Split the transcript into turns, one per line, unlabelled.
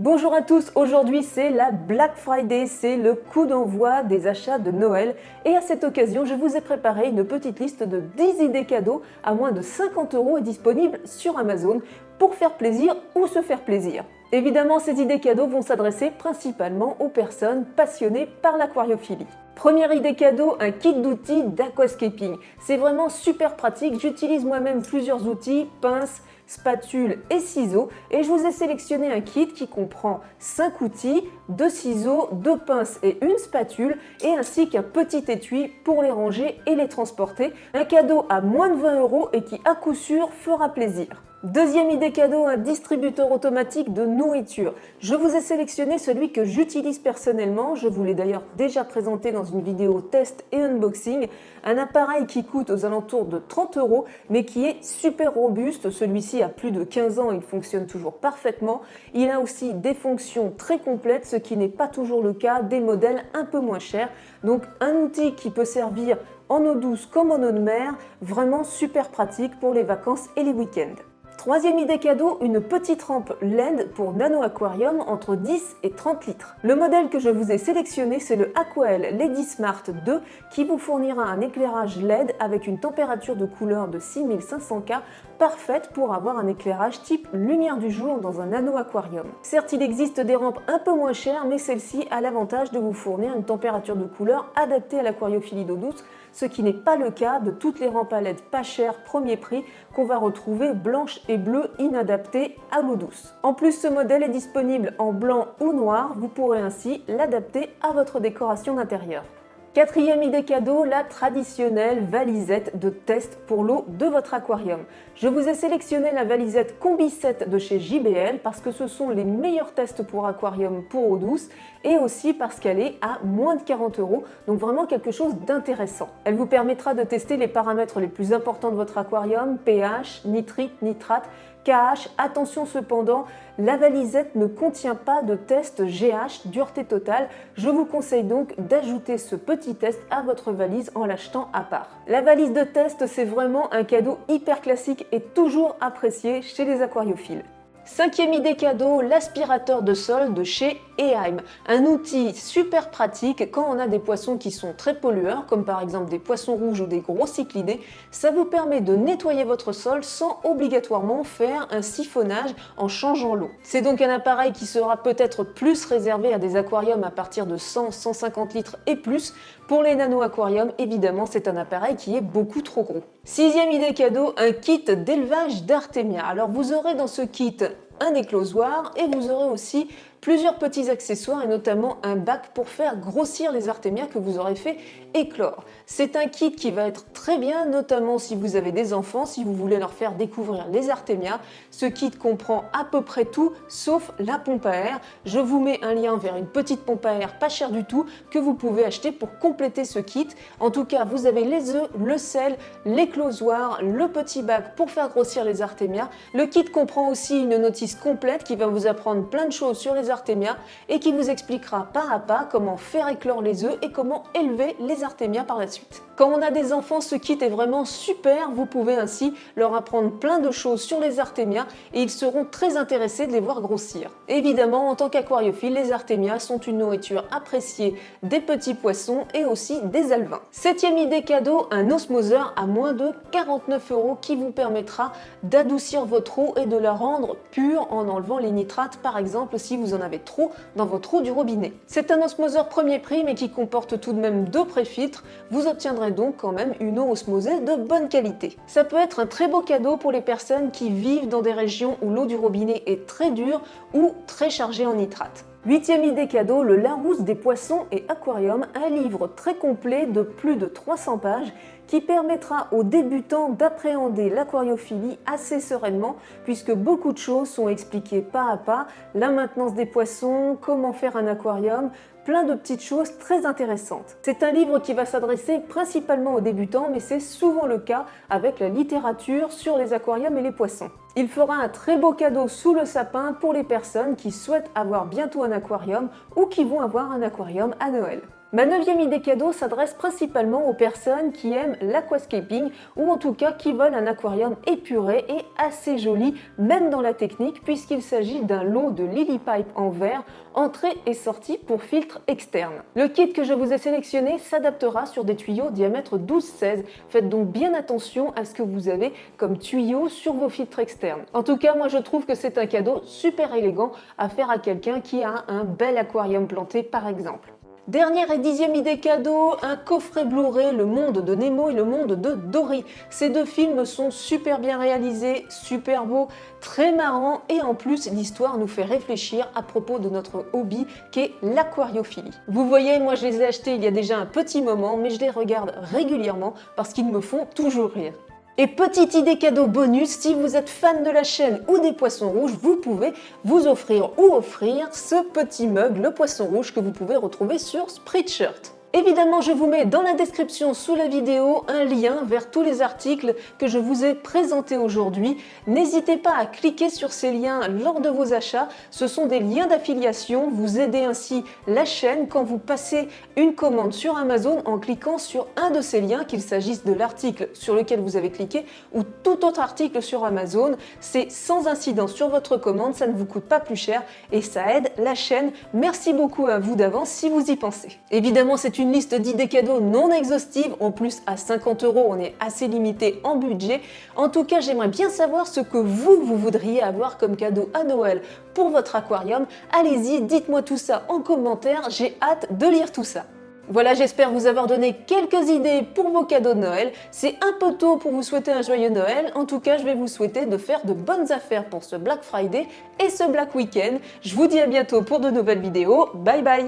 Bonjour à tous, aujourd'hui c'est la Black Friday, c'est le coup d'envoi des achats de Noël et à cette occasion je vous ai préparé une petite liste de 10 idées cadeaux à moins de 50 € et disponibles sur Amazon pour faire plaisir ou se faire plaisir. Évidemment, ces idées cadeaux vont s'adresser principalement aux personnes passionnées par l'aquariophilie. Première idée cadeau, un kit d'outils d'aquascaping. C'est vraiment super pratique, j'utilise moi-même plusieurs outils, pinces, spatules et ciseaux et je vous ai sélectionné un kit qui comprend 5 outils, 2 ciseaux, 2 pinces et une spatule et ainsi qu'un petit étui pour les ranger et les transporter. Un cadeau à moins de 20 € et qui à coup sûr fera plaisir. Deuxième idée cadeau, un distributeur automatique de nourriture. Je vous ai sélectionné celui que j'utilise personnellement, je vous l'ai d'ailleurs déjà présenté dans une vidéo test et unboxing. Un appareil qui coûte aux alentours de 30 € mais qui est super robuste. Celui-ci a plus de 15 ans, il fonctionne toujours parfaitement. Il a aussi des fonctions très complètes, ce qui n'est pas toujours le cas des modèles un peu moins chers. Donc un outil qui peut servir en eau douce comme en eau de mer, vraiment super pratique pour les vacances et les week-ends. Troisième idée cadeau, une petite rampe LED pour nano aquarium entre 10 et 30 litres. Le modèle que je vous ai sélectionné, c'est le Aquael Lady Smart 2 qui vous fournira un éclairage LED avec une température de couleur de 6500 K parfaite pour avoir un éclairage type lumière du jour dans un nano aquarium. Certes, il existe des rampes un peu moins chères, mais celle-ci a l'avantage de vous fournir une température de couleur adaptée à l'aquariophilie d'eau douce, ce qui n'est pas le cas de toutes les rampes à LED pas chères premier prix qu'on va retrouver blanches et bleues inadaptées à l'eau douce. En plus, ce modèle est disponible en blanc ou noir, vous pourrez ainsi l'adapter à votre décoration d'intérieur. Quatrième idée cadeau, la traditionnelle valisette de test pour l'eau de votre aquarium. Je vous ai sélectionné la valisette Combi 7 de chez JBL parce que ce sont les meilleurs tests pour aquarium pour eau douce et aussi parce qu'elle est à moins de 40 €, donc vraiment quelque chose d'intéressant. Elle vous permettra de tester les paramètres les plus importants de votre aquarium, pH, nitrite, nitrate, KH. Attention cependant, la valisette ne contient pas de test GH, dureté totale. Je vous conseille donc d'ajouter ce petit test à votre valise en l'achetant à part. La valise de test, c'est vraiment un cadeau hyper classique et toujours apprécié chez les aquariophiles. Cinquième idée cadeau, l'aspirateur de sol de chez Eheim. Un outil super pratique quand on a des poissons qui sont très pollueurs, comme par exemple des poissons rouges ou des gros cyclidés. Ça vous permet de nettoyer votre sol sans obligatoirement faire un siphonnage en changeant l'eau. C'est donc un appareil qui sera peut-être plus réservé à des aquariums à partir de 100-150 litres et plus. Pour les nano-aquariums, évidemment, c'est un appareil qui est beaucoup trop gros. Sixième idée cadeau, un kit d'élevage d'artémia. Alors vous aurez dans ce kit un éclosoir et vous aurez aussi plusieurs petits accessoires et notamment un bac pour faire grossir les artémias que vous aurez fait éclore. C'est un kit qui va être très bien, notamment si vous avez des enfants, si vous voulez leur faire découvrir les artémias. Ce kit comprend à peu près tout sauf la pompe à air. Je vous mets un lien vers une petite pompe à air pas chère du tout que vous pouvez acheter pour compléter ce kit. En tout cas, vous avez les œufs, le sel, l'éclosoir, le petit bac pour faire grossir les artémias. Le kit comprend aussi une notice complète qui va vous apprendre plein de choses sur les artémias et qui vous expliquera pas à pas comment faire éclore les œufs et comment élever les artémias par la suite. Quand on a des enfants, ce kit est vraiment super, vous pouvez ainsi leur apprendre plein de choses sur les artémias et ils seront très intéressés de les voir grossir. Évidemment, en tant qu'aquariophile, les artémias sont une nourriture appréciée des petits poissons et aussi des alevins. Septième idée cadeau, un osmoseur à moins de 49 € qui vous permettra d'adoucir votre eau et de la rendre pure en enlevant les nitrates par exemple si vous en avez trop dans votre eau du robinet. C'est un osmoseur premier prix mais qui comporte tout de même 2 pré-filtres, vous obtiendrez donc quand même une eau osmosée de bonne qualité. Ça peut être un très beau cadeau pour les personnes qui vivent dans des régions où l'eau du robinet est très dure ou très chargée en nitrate. Huitième idée cadeau, le Larousse des poissons et aquariums, un livre très complet de plus de 300 pages qui permettra aux débutants d'appréhender l'aquariophilie assez sereinement puisque beaucoup de choses sont expliquées pas à pas, la maintenance des poissons, comment faire un aquarium, plein de petites choses très intéressantes. C'est un livre qui va s'adresser principalement aux débutants, mais c'est souvent le cas avec la littérature sur les aquariums et les poissons. Il fera un très beau cadeau sous le sapin pour les personnes qui souhaitent avoir bientôt un aquarium ou qui vont avoir un aquarium à Noël. Ma 9e idée cadeau s'adresse principalement aux personnes qui aiment l'aquascaping ou en tout cas qui veulent un aquarium épuré et assez joli, même dans la technique, puisqu'il s'agit d'un lot de Lily Pipe en verre, entrée et sortie pour filtre externe. Le kit que je vous ai sélectionné s'adaptera sur des tuyaux diamètre 12-16. Faites donc bien attention à ce que vous avez comme tuyau sur vos filtres externes. En tout cas, moi je trouve que c'est un cadeau super élégant à faire à quelqu'un qui a un bel aquarium planté par exemple. Dernière et 10e idée cadeau, un coffret Blu-ray, Le Monde de Nemo et Le Monde de Dory. Ces deux films sont super bien réalisés, super beaux, très marrants et en plus l'histoire nous fait réfléchir à propos de notre hobby qu'est l'aquariophilie. Vous voyez, moi je les ai achetés il y a déjà un petit moment, mais je les regarde régulièrement parce qu'ils me font toujours rire. Et petite idée cadeau bonus, si vous êtes fan de la chaîne ou des poissons rouges, vous pouvez vous offrir ou offrir ce petit mug, le poisson rouge, que vous pouvez retrouver sur Spreadshirt. Évidemment, je vous mets dans la description sous la vidéo un lien vers tous les articles que je vous ai présentés aujourd'hui. N'hésitez pas à cliquer sur ces liens lors de vos achats. Ce sont des liens d'affiliation. Vous aidez ainsi la chaîne quand vous passez une commande sur Amazon en cliquant sur un de ces liens, qu'il s'agisse de l'article sur lequel vous avez cliqué ou tout autre article sur Amazon. C'est sans incidence sur votre commande, ça ne vous coûte pas plus cher et ça aide la chaîne. Merci beaucoup à vous d'avance si vous y pensez. Évidemment, c'est une liste d'idées cadeaux non exhaustive. En plus, à 50 €, on est assez limité en budget. En tout cas, j'aimerais bien savoir ce que vous voudriez avoir comme cadeau à Noël pour votre aquarium. Allez-y, dites-moi tout ça en commentaire. J'ai hâte de lire tout ça. Voilà, j'espère vous avoir donné quelques idées pour vos cadeaux de Noël. C'est un peu tôt pour vous souhaiter un joyeux Noël. En tout cas, je vais vous souhaiter de faire de bonnes affaires pour ce Black Friday et ce Black Weekend. Je vous dis à bientôt pour de nouvelles vidéos. Bye bye!